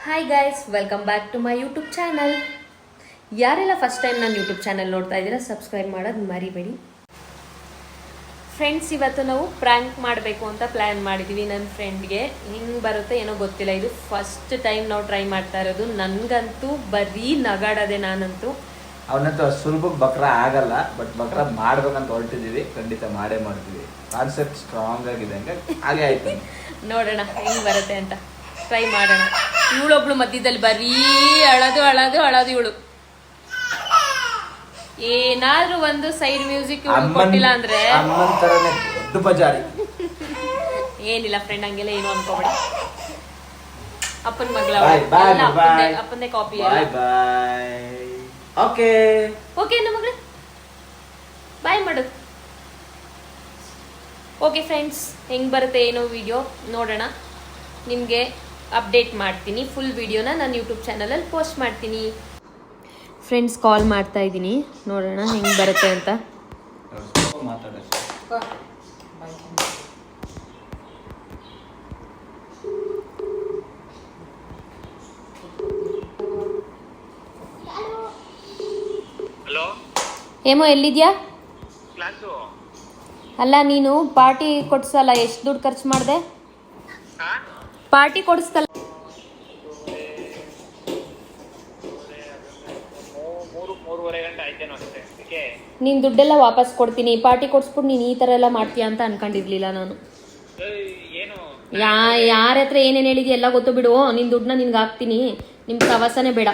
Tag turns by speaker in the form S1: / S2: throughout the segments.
S1: Hi guys, welcome back to my YouTube channel. ಯಾರೆಲ್ಲ first time ನಾನು YouTube channel ನೋಡ್ತಾ ಇದ್ದೀರಾ, ಸಬ್ಸ್ಕ್ರೈಬ್ ಮಾಡೋದು ಮರಿಬೇಡಿ. ಫ್ರೆಂಡ್ಸ್, ಇವತ್ತು ನಾವು ಪ್ರ್ಯಾಂಕ್ ಮಾಡಬೇಕು ಅಂತ ಪ್ಲ್ಯಾನ್ ಮಾಡಿದ್ದೀವಿ. ನನ್ನ ಫ್ರೆಂಡ್ಗೆ ಹಿಂಗೆ ಬರುತ್ತೆ ಏನೋ ಗೊತ್ತಿಲ್ಲ. ಇದು ಫಸ್ಟ್ ಟೈಮ್ ನಾವು ಟ್ರೈ ಮಾಡ್ತಾ ಇರೋದು. ನನಗಂತೂ ಬರೀ ನಗಾಡೋದೆ. ನಾನಂತೂ
S2: ಅವನಂತೂ ಸುಲಭಕ್ಕೆ ಬಕ್ರ ಆಗಲ್ಲ, ಬಟ್ ಬಕ್ರ ಮಾಡ್ಬೇಕಂತ ಹೊರಟಿದ್ದೀವಿ. ಖಂಡಿತ ಮಾಡೇ ಮಾಡ್ತೀವಿ. ಕಾನ್ಸೆಪ್ಟ್ ಸ್ಟ್ರಾಂಗ್ ಆಗಿದೆ, ಹಂಗೆ ಹಾಗೆ ಆಯ್ತು.
S1: ನೋಡೋಣ ಹೆಂಗೆ ಬರುತ್ತೆ ಅಂತ ಟ್ರೈ ಮಾಡೋಣ. ಇವಳೊಬ್ಳು ಮಧ್ಯದಲ್ಲಿ ಬರೀ ಅಳೋದು ಇವಳು. ಏನಾದ್ರೂ ಒಂದು ಸೈಡ್ ಮ್ಯೂಸಿಕ್ ಕೊಟ್ಟಿಲ್ಲ ಅಂದ್ರೆ ಏನಿಲ್ಲ ಫ್ರೆಂಡ್, ಹಂಗೆಲ್ಲ ಏನು ಅನ್ಕೋಬೇಡ. ಅಪ್ಪನ ಮಗಳ ಅಪ್ಪಂದೇ ಕಾಪಿ. ಓಕೆ ಮಗಳ ಬಾಯ್ ಮಾಡು. ಓಕೆ ಫ್ರೆಂಡ್ಸ್, ಹೆಂಗೆ ಬರುತ್ತೆ ಏನೋ ವಿಡಿಯೋ ನೋಡೋಣ. ನಿಮಗೆ ಅಪ್ಡೇಟ್ ಮಾಡ್ತೀನಿ. ಫುಲ್ ವಿಡಿಯೋನ ನಾನು ಯೂಟ್ಯೂಬ್ ಚಾನಲಲ್ಲಿ ಪೋಸ್ಟ್ ಮಾಡ್ತೀನಿ. ಫ್ರೆಂಡ್ಸ್, ಕಾಲ್ ಮಾಡ್ತಾ ಇದ್ದೀನಿ, ನೋಡೋಣ ಹೆಂಗೆ ಬರುತ್ತೆ ಅಂತ. ಏಮೋ ಎಲ್ಲಿದ್ಯಾ? ಅಲ್ಲ, ನೀನು ಪಾರ್ಟಿ ಕೊಡ್ಸಲ್ಲ, ಎಷ್ಟು ದುಡ್ಡು ಖರ್ಚು ಮಾಡಿದೆ? ಪಾರ್ಟಿ ಕೊಡಿಸ್ತಲ್ಲ. ನೀನ್ ದುಡ್ಡೆಲ್ಲ ವಾಪಸ್ ಕೊಡ್ತೀನಿ, ಪಾರ್ಟಿ ಕೊಡ್ಸ್ಬಿಟ್ಟು ನೀನ್ ಈ ತರ ಎಲ್ಲ ಮಾಡ್ತೀಯ ಅಂತ ಅನ್ಕೊಂಡಿರ್ಲಿಲ್ಲ ನಾನು. ಯಾರ ಹತ್ರ ಏನೇನ್ ಹೇಳಿದ್ಯ ಎಲ್ಲ ಗೊತ್ತು ಬಿಡು. ನಿನ್ ದುಡ್ಡನ್ನ ನಿನ್ಗೆ ಹಾಕ್ತೀನಿ, ನಿಮ್ ಸವಾಸನೆ ಬೇಡ.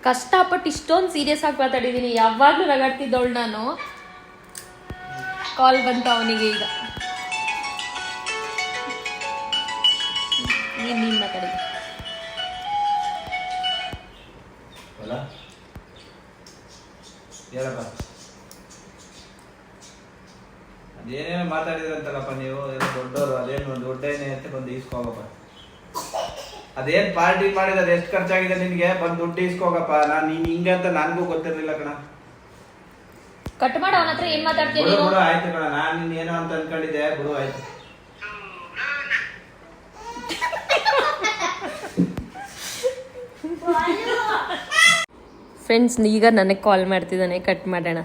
S1: ಕಷ್ಟಪಟ್ಟು ಇಷ್ಟೊಂದು ಸೀರಿಯಸ್ ಆಗಿ ಮಾತಾಡಿದೀನಿ. ಯಾವಾಗ್ಲೂ ರಗಾಡ್ತಿದ್ದವಳು ನಾನು. ಕಾಲ್ ಬಂತ ಅವನಿಗೆ. ಈಗ ನೀನ್ ಮಾತಾಡಿ.
S2: ಅದೇನೇನೋ ಮಾತಾಡಿದ್ರಂತಲ್ಲಪ್ಪ ನೀವು, ದೊಡ್ಡವರು. ಅದೇನು ದುಡ್ಡೇನೆ ಅಂತ ಬಂದು ಈಸ್ಕೋಗಪ್ಪ. ಅದೇನ್ ಪಾರ್ಟಿ ಮಾಡಿದ, ಅದು ಎಷ್ಟು ಖರ್ಚಾಗಿದೆ ನಿನ್ಗೆ? ಬಂದು ದುಡ್ಡು ಈಸ್ಕೋಗಪ್ಪ. ನಾನು ನೀನ್ ಹಿಂಗೆ ಅಂತ ನನಗೂ ಗೊತ್ತಿರ್ಲಿಲ್ಲ ಕಣ.
S1: ಕಟ್ ಮಾಡ. ಅವನ ಹತ್ರ ಏನ್ ಮಾತಾಡ್ತೀನಿ?
S2: ಬಿಡು ಆಯ್ತು ಕಣ, ನಾನು ನಿನ್ ಏನೋ ಅಂತ ಅನ್ಕೊಂಡಿದ್ದೆ. ಬಿಡು ಆಯ್ತು.
S1: ಫ್ರೆಂಡ್ಸ್, ಈಗ ನನಗೆ ಕಾಲ್ ಮಾಡ್ತಿದ್ದಾನೆ, ಕಟ್ ಮಾಡೋಣ.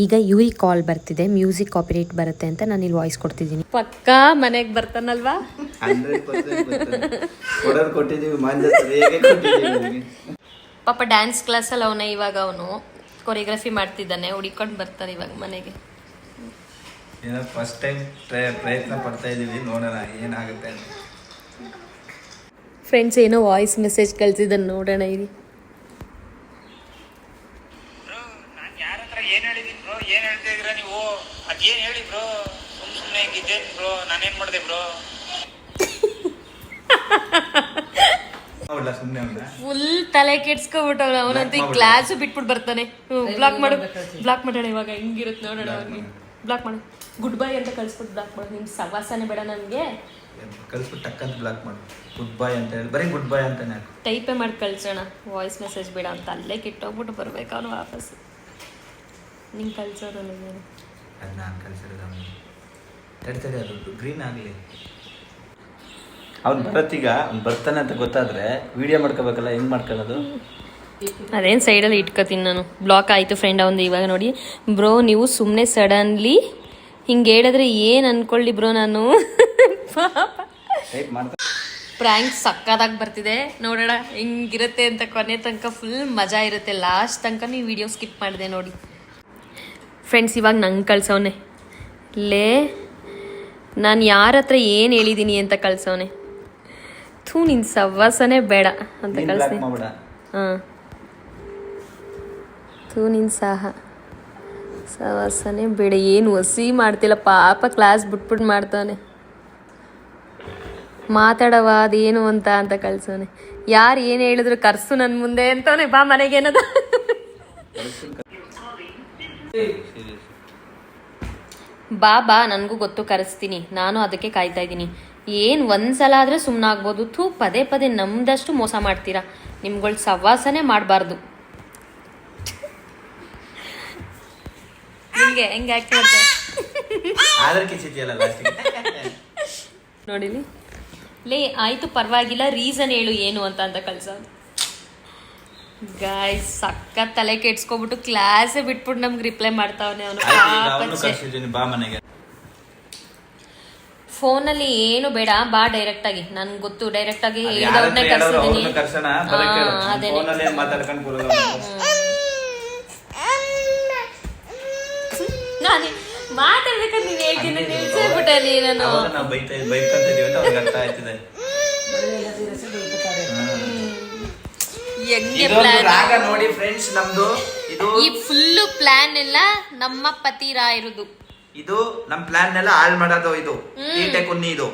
S1: ಈಗ ಇವ್ರಿಗೆ ಕಾಲ್ ಬರ್ತಿದೆ. ಮ್ಯೂಸಿಕ್ ಕಾಪಿರೈಟ್ ಬರುತ್ತೆ ಅಂತ ನಾನು ಇಲ್ಲಿ ವಾಯ್ಸ್ ಕೊಡ್ತಿದ್ದೀನಿ. ಪಕ್ಕಾ ಮನೆಗೆ ಬರ್ತಾನಲ್ವಾ? ಪಾಪ ಡ್ಯಾನ್ಸ್ ಕ್ಲಾಸಲ್ಲಿ ಅವನ. ಇವಾಗ ಅವನು ಕೊರಿಯೋಗ್ರಫಿ ಮಾಡ್ತಿದ್ದಾನೆ. ಹುಡಿಕೊಂಡು ಬರ್ತಾನೆ ಇವಾಗ ಮನೆಗೆ.
S2: ಫಸ್ಟ್ ಟೈಮ್ ಪ್ರಯತ್ನ ಪಡ್ತಾ ಇದೀವಿ, ನೋಡೋಣ ಏನಾಗುತ್ತೆ ಅಂತ.
S1: ಫ್ರೆಂಡ್ಸ್, ಏನೋ ವಾಯ್ಸ್ ಮೆಸೇಜ್ ಕಳ್ಸಿದ್ದಾನೆ, ನೋಡೋಣ ಇರಿ.
S3: ಏನ್ ಹೇಳಿದೀನಿ ಬ್ರೋ? ಏನ್ ಹೇಳ್ತಾ ಇದೀರಾ ನೀವು? ಅದೇನ್ ಹೇಳಿ ಬ್ರೋ? ಸುಮ್ನೆ ಹಿಂಗಿದ್ದೇನ್ ಬ್ರೋ? ನಾನೇನ್ ಮಾಡ್ದೆ ಬ್ರೋ?
S1: ಫುಲ್ ತಲೆ ಕೆಡ್ಸ್ಕೊಬಿಟ್ಟವ್ನ ಅವನಂತೂ. ಈ ಕ್ಲಾಸು ಬಿಟ್ಬಿಟ್ಟು ಬರ್ತಾನೆ. ಬ್ಲಾಕ್ ಮಾಡೋಣ ಇವಾಗ. ಹೆಂಗಿರುತ್ತೆ ನೋಡೋಣ. ಅವ್ರಿಗೆ ಬ್ಲಾಕ್ ಮಾಡು. ಗುಡ್ ಬೈ ಅಂತ ಕಳ್ಸ್ಬಿಟ್ಟು ಬ್ಲಾಕ್ ಮಾಡು. ನಿಮ್ ಸವಾಸನೆ ಬೇಡ ನನಗೆ.
S2: ಕಳ್ಸ್ಬಿಟ್ಟು ಟಕ್ಕಂತ ಬ್ಲಾಕ್ ಮಾಡು. ಗುಡ್ ಬೈ ಅಂತ ಹೇಳಿ ಬರೀ ಗುಡ್ ಬೈ ಅಂತಾನೆ
S1: ಟೈಪೇ ಮಾಡಿ ಕಳ್ಸೋಣ. ವಾಯ್ಸ್ ಮೆಸೇಜ್ ಬೇಡ ಅಂತ. ಅಲ್ಲೇ ಕೆಟ್ಟೋಗ್ಬಿಟ್ಟು ಬರ್ಬೇಕು ಅವನು ವಾಪಸ್. ನಿಂಗೆ ಕಳ್ಸೋದು ನನಗೆ.
S2: ಅದು ನಾನು ಕಳ್ಸಿರೋದು ಅವನಿಗೆ. ತಡಿ, ಅದು ಗ್ರೀನ್ ಆಗಲಿ. ಅವ್ನು ಬರತ್ತೀಗ. ಅವ್ನು ಬರ್ತಾನೆ ಅಂತ ಗೊತ್ತಾದ್ರೆ ವಿಡಿಯೋ ಮಾಡ್ಕೋಬೇಕಲ್ಲ. ಹೆಂಗೆ ಮಾಡ್ಕೊಳ್ಳೋದು?
S1: ಅದೇನು ಸೈಡಲ್ಲಿ ಇಟ್ಕೋತೀನಿ ನಾನು. ಬ್ಲಾಕ್ ಆಯಿತು ಫ್ರೆಂಡ್ ಅವನು. ಇವಾಗ ನೋಡಿ ಬ್ರೋ, ನೀವು ಸುಮ್ಮನೆ ಸಡನ್ಲಿ ಹಿಂಗೆ ಹೇಳಿದ್ರೆ ಏನು ಅನ್ಕೊಳ್ಳಿ ಬ್ರೋ ನಾನು. ಪ್ರ್ಯಾಂಕ್ ಸಕ್ಕದಾಗಿ ಬರ್ತಿದೆ, ನೋಡೋಣ ಹೆಂಗಿರುತ್ತೆ ಅಂತ. ಕೊನೆ ತನಕ ಫುಲ್ ಮಜಾ ಇರುತ್ತೆ. ಲಾಸ್ಟ್ ತನಕ ನೀವು ವಿಡಿಯೋ ಸ್ಕಿಪ್ ಮಾಡಿದೆ ನೋಡಿ. ಫ್ರೆಂಡ್ಸ್, ಇವಾಗ ನಂಗೆ ಕಳ್ಸವನೆ. ನಾನು ಯಾರ ಹತ್ರ ಏನು ಹೇಳಿದ್ದೀನಿ ಅಂತ ಕಳ್ಸವನೆ. ಥೂ, ನಿನ್ನ ಸವಾಸನೆ ಬೇಡ ಅಂತ ಕಳ್ಸಿ. ಹಾಂ, ಥೂ, ನಿನ್ನ ಸವಾಸನೆ ಬೇಡ. ಏನು ವಸಿ ಮಾಡ್ತಿಲ್ಲ ಪಾಪ. ಕ್ಲಾಸ್ ಬಿಟ್ಬಿಟ್ಟು ಮಾಡ್ತಾನೆ. ಮಾತಾಡವ ಅದೇನು ಅಂತ ಕಳ್ಸವನೆ. ಯಾರು ಏನು ಹೇಳಿದ್ರು ಕರ್ಸು ನನ್ನ ಮುಂದೆ ಅಂತವನೆ. ಬಾ ಮನೆಗೇನದ. ಬಾ ನನಗೂ ಗೊತ್ತು, ಕರೆಸ್ತೀನಿ. ನಾನು ಅದಕ್ಕೆ ಕಾಯ್ತಾ ಇದ್ದೀನಿ. ಏನು ಒಂದ್ಸಲ ಆದರೆ ಸುಮ್ಮನಾಗ್ಬೋದು. ಥೂ, ಪದೇ ಪದೇ ನಮ್ದಷ್ಟು ಮೋಸ ಮಾಡ್ತೀರಾ. ನಿಮ್ಗಳ ಸವಾಸನೆ ಮಾಡಬಾರ್ದು. ಹೆಂಗೆ ಆಕ್ಟ್ ಮಾಡಿದೆ?
S2: ಆದ್ರೆ ಕಿಸಿತಿಯಲ್ಲ ಲಾಸ್ಟಿಗೆ.
S1: ನೋಡಿಲಿ ಲೇ ಆಯ್ತು ಪರವಾಗಿಲ್ಲ, ರೀಸನ್ ಹೇಳು ಏನು ಅಂತ ಕಳ್ಸೋದು. ಗಾಯ್ಸ್ ಸಕ್ಕ ತಲೆ ಕೆಡ್ಸ್ಕೊಬಿಟ್ಟು ಕ್ಲಾಸೇ ಬಿಟ್ಬಿಟ್ಟು ನಮ್ಗೆ ರಿಪ್ಲೈ ಮಾಡ್ತಾವನೆ ಅವನು.
S2: ಬಾ ಮನೆಗೆ.
S1: ಫೋನಲ್ಲಿ ಏನು ಬೇಡ, ಬಾ ಡೈರೆಕ್ಟ್ ಆಗಿ. ನನ್ಗೆ ಗೊತ್ತು ಡೈರೆಕ್ಟ್ ಆಗಿ ಹೇಳಿದವ್ರನ್ನೇ ಕರ್ಸಿದೀನಿ. ನಾನೇ ಮಾತಾಡ್ಬೇಕಾದ್ರೆ ನೀನ್ ಹೇಳ್ತೀನಿ ನಿಲ್ಸೇಬಿಟ್ಟಲ್ಲಿ ನಾನು. ಹೆಂಗೆ ಪ್ಲಾನ್
S2: ನೋಡಿ ಫ್ರೆಂಡ್ಸ್, ನಮ್ದು
S1: ಈ ಫುಲ್ಲು ಪ್ಲಾನ್ ಎಲ್ಲ ನಮ್ಮ ಪತಿರಾಯರುದು.
S2: ಇದು ನಮ್ ಪ್ಲಾನ್ ಎಲ್ಲ ಹಾಳ್ ಮಾಡೋದು. ಇದು ತೀಟೆ ಕುನ್ನಿ ಇದು.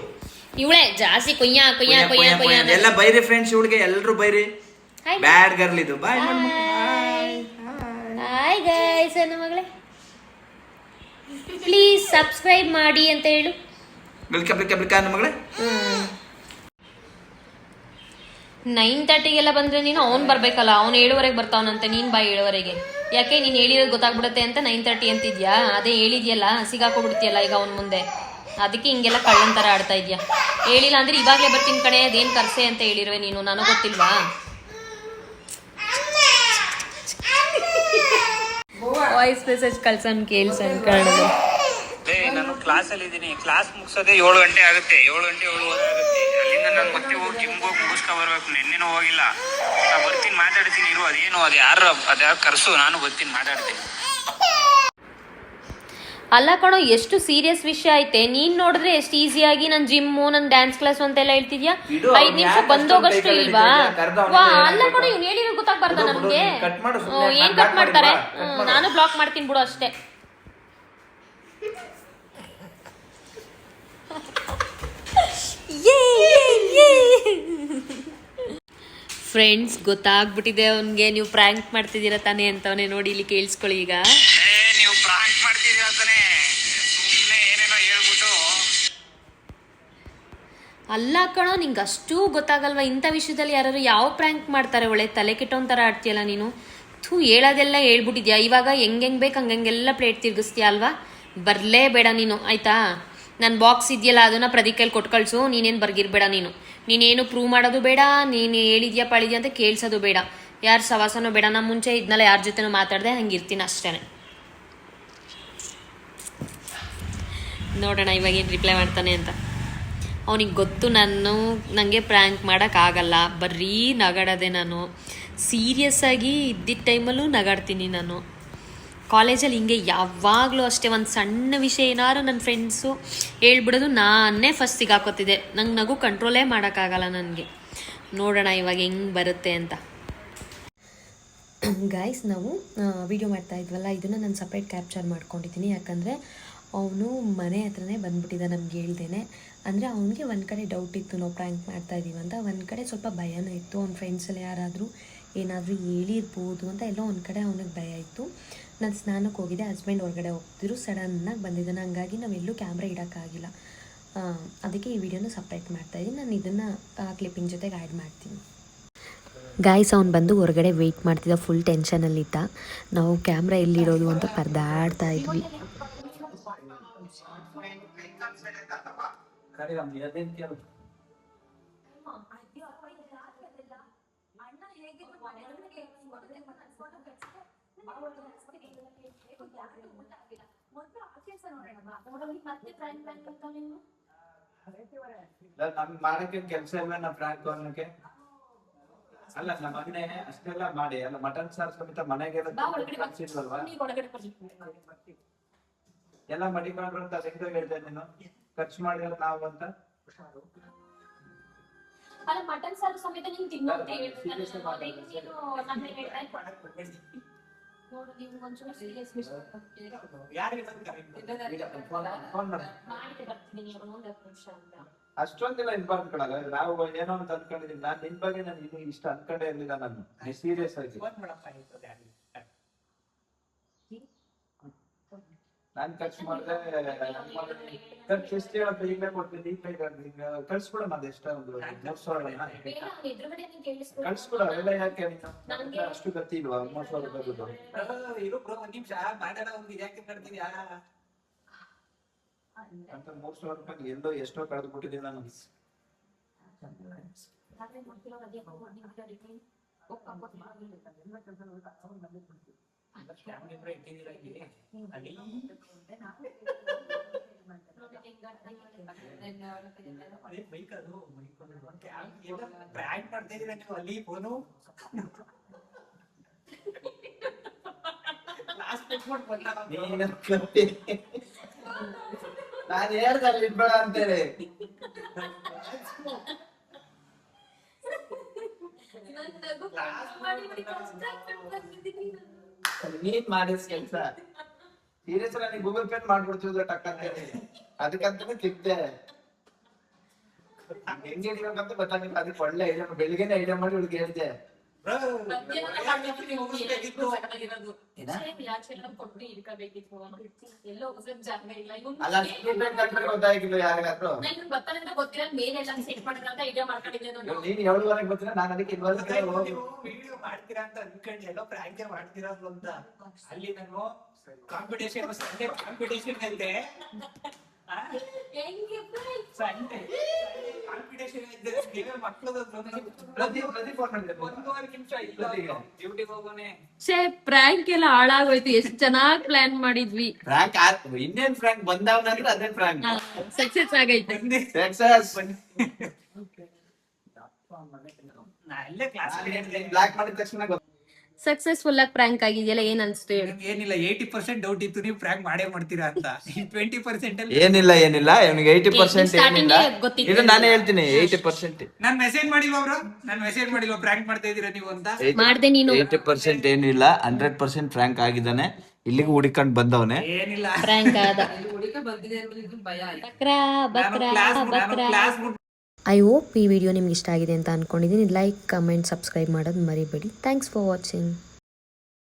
S1: ಇವಳೆ ಜಾಸ್ತಿ ಕುಯ್ಯ ಕುಯ್ಯ ಕುಯ್ಯ ಕುಯ್ಯ
S2: ಎಲ್ಲ ಬೈರಿ ಫ್ರೆಂಡ್ಸ್, ಇವಳಿಗೆ ಎಲ್ರು ಬೈರಿ. ಬ್ಯಾಡ್ ಗರ್ಲ್ ಇದು. ಬಾಯ್
S1: ಹಾಯ್ ಗೈಸ್, ನನ್ನ ಮಗಳೇ ಪ್ಲೀಸ್ ಸಬ್ಸ್ಕ್ರೈಬ್ ಮಾಡಿ ಅಂತ ಹೇಳು.
S2: ನನ್ನ ಮಗಳೇ
S1: 9:30ಗೆಲ್ಲ ಬಂದ್ರೆ ನೀನು ಅವ್ನು ಬರ್ಬೇಕಲ್ಲ, ಅವ್ನು 7:00 ಬರ್ತಾವನಂತೆ. ನೀನ್ ಬಾ 7:00. ಯಾಕೆ ನೀನ್ ಹೇಳಿರೋದು ಗೊತ್ತಾಗ್ಬಿಡುತ್ತೆ ಅಂತ 9:30 ಅಂತಿದ್ಯಾ? ಅದೇ ಹೇಳಿದ್ಯಲ್ಲ, ಸಿಗಾಕೋಬಿಡ್ತೀಯಲ್ಲ ಈಗ ಅವ್ನ ಮುಂದೆ. ಅದಕ್ಕೆ ಹಿಂಗೆಲ್ಲ ಕಳ್ಳನ್ ತರ ಆಡ್ತಾ ಇದ್ಯಾ. ಹೇಳಿಲ್ಲ ಅಂದ್ರೆ ಇವಾಗ್ಲೇ ಬರ್ತೀನಿ ಕಣೆ, ಅದೇನ್ ಕರ್ಸೆ ಅಂತ ಹೇಳಿರುವೆ ನೀನು, ನನಗೆ ಗೊತ್ತಿಲ್ವಾ? ವಾಯ್ಸ್ ಮೆಸೇಜ್ ಕಳ್ಸನ್ ಕೇಳ್ಸನ್ ಕನ್ನಡದಲ್ಲಿ.
S3: ನಾನು ಕ್ಲಾಸ್ ಅಲ್ಲಿ ಇದ್ದೀನಿ. ಕ್ಲಾಸ್ ಮುಗಿಸೋದೇ 7 ಗಂಟೆ ಆಗುತ್ತೆ. 7 ಗಂಟೆ 7:15 ಆಗುತ್ತೆ. ಅಲ್ಲಿಂದ ನಾನು ಮತ್ತೆ ಹೋಗಿ ಜಿಮ್ಗೆ ಹೋಗಿ ಮುಗಿಸ್ಕೊ ಬರ್ಬೇಕು. ನೆನ್ನೆನೂ ಹೋಗಿಲ್ಲ. ನಾ ಬರ್ತೀನಿ, ಮಾತಾಡ್ತೀನಿ ಇರು. ಅದೇನು ಅದ್ಯಾರು ಕರ್ಸು, ನಾನು ಬರ್ತೀನಿ, ಮಾತಾಡ್ತೀನಿ.
S1: ಅಲ್ಲ ಕಣೋ, ಎಷ್ಟು ಸೀರಿಯಸ್ ವಿಷಯ ಐತೆ. ನೀನ್ ನೋಡಿದ್ರೆ ಎಷ್ಟು ಈಸಿಯಾಗಿ ನನ್ ಜಿಮ್ಮು, ನನ್ ಡ್ಯಾನ್ಸ್ ಕ್ಲಾಸ್ ಅಂತೆಲ್ಲ ಹೇಳ್ತಿದ್ಯಾ. 5 ನಿಮಿಷ ಬಂದೋಗಷ್ಟು ಇಲ್ವಾ? ಅಲ್ಲ ಕಣೋ, ಇವ್ನು ಹೇಳಿರೋ ಗೊತ್ತಾಗ್ಬಾರ್ದ ನಮ್ಗೆ? ಏನ್ ಕಟ್ ಮಾಡ್ತಾರೆ? ನಾನು ಬ್ಲಾಕ್ ಮಾಡ್ತೀನಿ ಬಿಡು ಅಷ್ಟೇ. ಫ್ರೆಂಡ್ಸ್ ಗೊತ್ತಾಗ್ಬಿಟ್ಟಿದೆ ಅವನ್ಗೆ, ನೀವು ಪ್ರ್ಯಾಂಕ್ ಮಾಡ್ತಿದ್ದೀರಾ ತಾನೇ ಅಂತವನೇ. ನೋಡಿ ಇಲ್ಲಿ ಕೇಳಿಸ್ಕೊಳ್ಳಿ ಈಗ.
S3: ನೀವು ಪ್ರಾಂಕ್ ಮಾಡ್ತಿದ್ದೀರಾ ತಾನೇ, ಸುಮ್ಮನೆ ಏನೇನೋ ಹೇಳ್ಬಿಟ್ಟು.
S1: ಅಲ್ಲ ಕಣೋ, ನಿಂಗೆ ಅಷ್ಟು ಗೊತ್ತಾಗಲ್ವಾ ಇಂಥ ವಿಷಯದಲ್ಲಿ? ಯಾರು ಯಾವ ಪ್ರ್ಯಾಂಕ್ ಮಾಡ್ತಾರೆ? ಒಳ್ಳೆ ತಲೆ ಕೆಟ್ಟೋನ್ ಥರ ಆಡ್ತೀಯಲ್ಲ ನೀನು. ಹೇಳೋದೆಲ್ಲ ಹೇಳ್ಬಿಟ್ಟಿದ್ಯಾ. ಇವಾಗ ಹೆಂಗೆ ಬೇಕು ಹಂಗೆಲ್ಲ ಪ್ಲೇಟ್ ತಿರ್ಗಿಸ್ತೀಯ ಅಲ್ವಾ? ಬರಲೇಬೇಡ ನೀನು, ಆಯ್ತಾ? ನನ್ನ ಬಾಕ್ಸ್ ಇದೆಯಲ್ಲ, ಅದನ್ನ ಪ್ರದೀಕಲ್ಲಿ ಕೊಟ್ಟು ಕಳಿಸು. ನೀನೇನು ಬರ್ಗಿರ್ಬೇಡ ನೀನು. ನೀನೇನು ಪ್ರೂವ್ ಮಾಡೋದು ಬೇಡ, ನೀನು ಹೇಳಿದ್ಯಾ ಪಳಿದ್ಯಾ ಅಂತ ಕೇಳಿಸೋದು ಬೇಡ. ಯಾರು ಸವಾಸನೂ ಬೇಡ. ನಾನು ಮುಂಚೆ ಇದನ್ನೆಲ್ಲ ಯಾರ ಜೊತೆನೂ ಮಾತಾಡ್ದೆ ಹಂಗಿರ್ತೀನಿ ಅಷ್ಟೇ. ನೋಡೋಣ ಇವಾಗ ಏನು ರಿಪ್ಲೈ ಮಾಡ್ತಾನೆ ಅಂತ. ಅವನಿಗೆ ಗೊತ್ತು ನನಗೆ ಪ್ರ್ಯಾಂಕ್ ಮಾಡೋಕ್ಕಾಗಲ್ಲ, ಬರೀ ನಗಾಡೋದೆ ನಾನು. ಸೀರಿಯಸ್ ಆಗಿ ಇದ್ದಿದ್ದ ಟೈಮಲ್ಲೂ ನಗಾಡ್ತೀನಿ ನಾನು. ಕಾಲೇಜಲ್ಲಿ ಹಿಂಗೆ ಯಾವಾಗಲೂ ಅಷ್ಟೇ, ಒಂದು ಸಣ್ಣ ವಿಷಯ ಏನಾದ್ರು ನನ್ನ ಫ್ರೆಂಡ್ಸು ಹೇಳ್ಬಿಡೋದು, ನಾನೇ ಫಸ್ಟ್ ಸಿಗಾಕೋತಿದ್ದೆ. ನಂಗೆ ನಗು ಕಂಟ್ರೋಲೇ ಮಾಡೋಕ್ಕಾಗಲ್ಲ ನನಗೆ. ನೋಡೋಣ ಇವಾಗ ಹೆಂಗೆ ಬರುತ್ತೆ ಅಂತ. ಗಾಯ್ಸ್, ನಾವು ವಿಡಿಯೋ ಮಾಡ್ತಾ ಇದ್ವಲ್ಲ, ಇದನ್ನು ನಾನು ಸಪ್ರೇಟ್ ಕ್ಯಾಪ್ಚರ್ ಮಾಡ್ಕೊಂಡಿದ್ದೀನಿ. ಯಾಕಂದರೆ ಅವನು ಮನೆ ಹತ್ರನೇ ಬಂದ್ಬಿಟ್ಟಿದ್ದ ನಮ್ಗೆ ಹೇಳ್ದೇನೆ. ಅಂದರೆ ಅವನಿಗೆ ಒಂದು ಕಡೆ ಡೌಟ್ ಇತ್ತು, ನಾವು ಪ್ರ್ಯಾಂಕ್ ಮಾಡ್ತಾ ಇದ್ದೀವಿ ಅಂತ. ಒಂದು ಕಡೆ ಸ್ವಲ್ಪ ಭಯನೂ ಇತ್ತು, ಅವ್ನ ಫ್ರೆಂಡ್ಸಲ್ಲಿ ಯಾರಾದರೂ ಏನಾದರೂ ಹೇಳಿರ್ಬೋದು ಅಂತ ಎಲ್ಲೋ ಒಂದು ಕಡೆ ಅವನಿಗೆ ಭಯ ಇತ್ತು. ನಾನು ಸ್ನಾನಕ್ಕೆ ಹೋಗಿದ್ದೆ, ಹಸ್ಬೆಂಡ್ ಹೊರಗಡೆ ಹೋಗ್ತಿದ್ರು, ಸಡನ್ನಾಗಿ ಬಂದಿದ್ದಾನೆ. ಹಂಗಾಗಿ ನಾವೆಲ್ಲೂ ಕ್ಯಾಮ್ರಾ ಇಡೋಕ್ಕಾಗಿಲ್ಲ. ಅದಕ್ಕೆ ಈ ವಿಡಿಯೋನ ಸಪ್ರೇಟ್ ಮಾಡ್ತಾಯಿದ್ದೀನಿ. ನಾನು ಇದನ್ನು ಕ್ಲಿಪ್ಪಿಂಗ್ ಜೊತೆಗೆ ಆ್ಯಡ್ ಮಾಡ್ತೀನಿ. ಗಾಯ್ಸ್, ಅವ್ನು ಬಂದು ಹೊರಗಡೆ ವೆಯ್ಟ್ ಮಾಡ್ತಿದ್ದ, ಫುಲ್ ಟೆನ್ಷನಲ್ಲಿದ್ದ. ನಾವು ಕ್ಯಾಮ್ರಾ ಎಲ್ಲಿಡೋದು ಅಂತ ಪರದಾಡ್ತಾ ಇದ್ವಿ.
S2: ಮಾಡಕ್ಕೆ ಕೆಲಸ ಇಲ್ಲ ನಾ ಫ್ರಾಂಕ್ ಅನ್ನಕ್ಕೆ. ಅಲ್ಲ ನಮ್ಮ ಮನೆ ಅಷ್ಟೆಲ್ಲ ಮಾಡಿ ಅಲ್ಲ ಮಟನ್ ಸಾರ್ ಸಮೇತ ಮನೆಗೆಲ್ಲ ಎಲ್ಲ ಮಡಿಕೊಂಡ್ರು ಅಂತ ಹೆಂಗ ಹೇಳ್ತೇನೆ ನೀನು? ಖರ್ಚು ಮಾಡಿರೋ ನಾವು ಅಂತ.
S1: ಅಲ್ಲ ಮಟನ್ ಸಾರು ಸಮೇತ ನೀನು ತಿನ್ನೋಂತ
S2: ಅಷ್ಟೊಂದಿಲ್ಲ ಇಂಪಾರ್ಟೆಂಟ್ ಕೊಡಲ್ಲ. ನಾವು ಏನೋ ಅಂತ ಅನ್ಕೊಂಡಿದೀನಿ. ನಾನ್ ನಿನ್ ಬಗ್ಗೆ ನಾನು ಇನ್ನು ಇಷ್ಟ ಅನ್ಕೊಂಡೇ ಇರ್ಲಿಲ್ಲ. ನಾನು ಸೀರಿಯಸ್ ಆಗಿ ನಾನ್ ಖರ್ಚು ಮಾಡಿದೆ. ಖರ್ಚು ಎಷ್ಟು ಹೇಳೋದು ಈಗಲೇ ಕೊಡ್ತೀನಿ. ಈಗ ಕಳ್ಸ್ಬಿಡ ಮತ್ತೆ ಎಷ್ಟ ಒಂದು 3,000 ಕಳ್ಸ್ಬಿಡ. ಅವೆಲ್ಲ ಯಾಕೆ ನೀನು ಅಷ್ಟು ಗತಿ ಇಲ್ವಾ? 3,000 ರೂಪಾಯಿ
S3: ಇರು ಬ್ರೋ, ಒಂದ್ ನಿಮಿಷ ಮಾತಾಡೋ. ಒಂದು ಯಾಕೆ ಮಾಡ್ತೀಯಾ?
S2: ಅಂತ 300 ರೂಪಾಯಿ ಎಲ್ಲೋ ಎಷ್ಟೋ ಕಳೆದು ಬಿಟ್ಟಿದ್ದೀನಿ ನಾನು. ನಾನು ಹೇಳ್ದಲ್ಲ ಇಡ್ಬೇಡ ಅಂತೇಳಿ. ನೀನ್ ಮಾಡಿದ ಕೆಲ್ಸ ಸೀರಿಯಸ್ ನನಗೆ ಗೂಗಲ್ ಪೇ ಮಾಡ್ಬಿಡ್ತಿದ್ರೆ ಟಕ್ ಅಂತ ಹೇಳಿ ಅದಕ್ಕಂತಾನೆ ತಿಕ್ತೆ. ಹೆಂಗೆ ಹಿಡಿಬೇಕಂತ ಗೊತ್ತಾಗಿಲ್ಲ. ಅದಕ್ಕೆ ಒಳ್ಳೆ ಐಡಿಯಾ ಬೆಳಿಗ್ಗೆನೆ ಐಡಿಯಾ ಮಾಡಿ ಹುಡುಗಿ ಹೇಳಿದೆ. ಅಲ್ಲ ಗೊತ್ತಾಗಿಲ್ಲ ಯಾರಿಗಾದ್ರು. ನೀನ್ 7 ಗೊತ್ತಿಲ್ಲ, ನಾನು ಅದಕ್ಕೆ
S3: ವಿಡಿಯೋ ಮಾಡ್ತೀರಾ ಅಂತ ಅನ್ಕೊಂಡು ಎಲ್ಲೋ ಪ್ರಾಂಕ್ ಮಾಡ್ತಿರೋದು ಅಂತ ಅಲ್ಲಿ ನಾನು ಕಾಂಪಿಟೇಷನ್ ಅಂತೆ ಸಂಡೆ ಕಾಂಪಿಟೇಷನ್ ಇದ್ದರೆ ಮಕ್ಕಳದ್ದು ಡ್ಯೂಟಿಗೆ ಹೋಗೋನೆ.
S1: ಪ್ರಾಂಕ್ ಎಲ್ಲ ಹಾಳಾಗೋಯ್ತು. ಎಷ್ಟು ಚೆನ್ನಾಗಿ ಪ್ಲಾನ್ ಮಾಡಿದ್ವಿ.
S2: ಫ್ರಾಂಕ್ ಇನ್ನೇನ್ ಫ್ರಾಂಕ್ ಬಂದವನಂದ್ರೆ ಅದೇ ಫ್ರಾಂಕ್
S1: ಸಕ್ಸಸ್ ಆಗೈತೆ.
S2: ಸಕ್ಸಸ್.
S3: ಅಲ್ಲೇ ಕ್ಲಾಸ್
S2: ಬ್ಲಾಕ್ ಮಾಡಿದ ತಕ್ಷಣ
S1: ಸಕ್ಸಸ್ಫುಲ್ ಆಗಿ ಪ್ರ್ಯಾಂಕ್ ಆಗಿದೆಯಲ್ಲ, ಏನ್ ಅನ್ಸ್ತು ಹೇಳಿ?
S3: ಏನಿಲ್ಲ 80% ಡೌಟ್ ಇತ್ತು ನೀವು ಪ್ರಾಂಕ್ ಮಾಡೇ ಮಾಡ್ತೀರಾ ಅಂತ. 20% ಅಲ್ಲಿ
S2: ಏನಿಲ್ಲ ಇವನಿಗೆ 80% ಏನಿಲ್ಲ.
S1: ಗೊತ್ತಿತ್ತು.
S2: ಇದು ನಾನೇ ಹೇಳ್ತೀನಿ 80%.
S3: ನಾನ್ ಮೆಸೇಜ್ ಮಾಡಿಲ್ವಾ ಬ್ರೋ? ನಾನ್ ಮೆಸೇಜ್ ಮಾಡಿಲ್ವಾ ಪ್ರಾಂಕ್ ಮಾಡ್ತಾ ಇದೀರಾ ನೀವು ಅಂತ?
S1: ಮಾಡ್ದೆ ನೀನು.
S2: 80% ಏನಿಲ್ಲ, 100% ಫ್ರಾಂಕ್ ಆಗಿದ್ದಾನೆ. ಇಲ್ಲಿಗೆ ಹುಡುಕೊಂಡು ಬಂದವನೆ.
S3: ಏನಿಲ್ಲ
S1: ಪ್ರ್ಯಾಂಕ್ ಆದ. ಐ ಹೋಪ್ ಈ ವಿಡಿಯೋ ನಿಮ್ಗೆ ಇಷ್ಟ ಆಗಿದೆ ಅಂತ ಅನ್ಕೊಂಡಿದ್ದೀನಿ. ಲೈಕ್, ಕಮೆಂಟ್, ಸಬ್ಸ್ಕ್ರೈಬ್ ಮಾಡೋದು ಮರಿಬೇಡಿ. Thanks for watching.